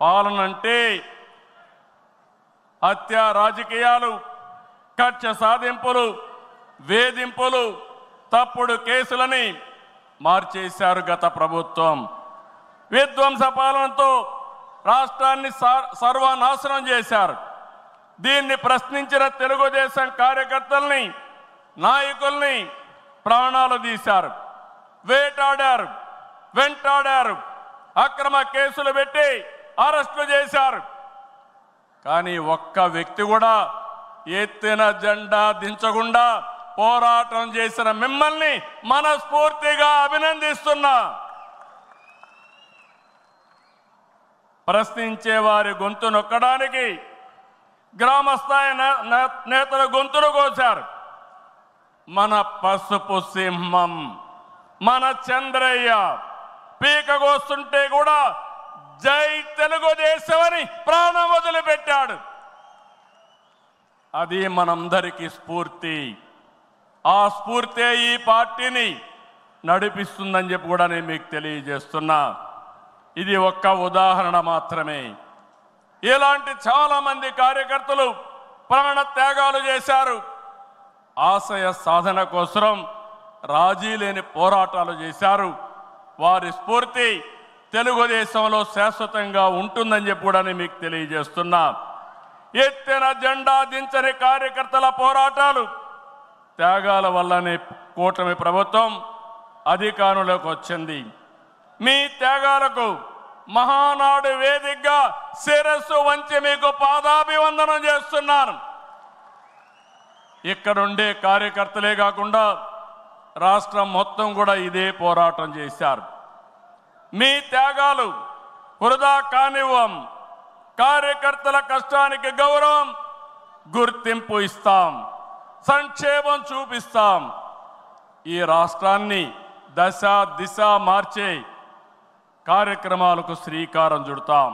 పాలన అంటే హత్య రాజకీయాలు, కక్ష సాధింపులు, వేధింపులు, తప్పుడు కేసులని మార్చేశారు గత ప్రభుత్వం. విధ్వంస పాలనతో రాష్ట్రాన్ని సర్వనాశనం చేశారు. దీన్ని ప్రశ్నించిన తెలుగుదేశం కార్యకర్తల్ని, నాయకుల్ని ప్రాణాలు తీశారు, వేటాడారు, వెంటాడారు, అక్రమ కేసులు పెట్టి అరెస్టులు చేశారు. కానీ ఒక్క వ్యక్తి కూడా ఎత్తిన జెండా దించకుండా పోరాటం చేసిన మిమ్మల్ని మనస్ఫూర్తిగా అభినందిస్తున్నా. ప్రశ్నించే వారి గొంతు నొక్కడానికి గ్రామస్థాయి నేతల గొంతులు కోశారు. మన పసుపు సింహం, మన చంద్రయ్య పీకగోస్తుంటే కూడా జై తెలుగుదేశం అని ప్రాణం వదిలిపెట్టాడు. అది మనందరికీ స్ఫూర్తి. ఆ స్ఫూర్తి ఈ పార్టీని నడిపిస్తుందని చెప్పి కూడా నేను మీకు తెలియజేస్తున్నా. ఇది ఒక్క ఉదాహరణ మాత్రమే. ఇలాంటి చాలా మంది కార్యకర్తలు ప్రాణ త్యాగాలు చేశారు. ఆశయ సాధన కోసం రాజీ లేని పోరాటాలు చేశారు. వారి స్ఫూర్తి తెలుగుదేశంలో శాశ్వతంగా ఉంటుందని చెప్పి కూడా నేను మీకు తెలియజేస్తున్నా. ఎత్తిన జెండా దించని కార్యకర్తల పోరాటాలు, త్యాగాల వల్లనే కూటమి ప్రభుత్వం అధికారంలోకి వచ్చింది. మీ త్యాగాలకు మహానాడు వేదికగా శిరస్సు వంచి మీకు పాదాభివందనం చేస్తున్నాను. ఇక్కడుండే కార్యకర్తలే కాకుండా రాష్ట్రం మొత్తం కూడా ఇదే పోరాటం చేశారు. మీ త్యాగాలు వృధా కానివ్వం. కార్యకర్తల కష్టానికి గౌరవం, గుర్తింపు ఇస్తాం, సంక్షేమం చూపిస్తాం. ఈ రాష్ట్రాన్ని దశ దిశ మార్చే కార్యక్రమాలకు శ్రీకారం చుడతాం.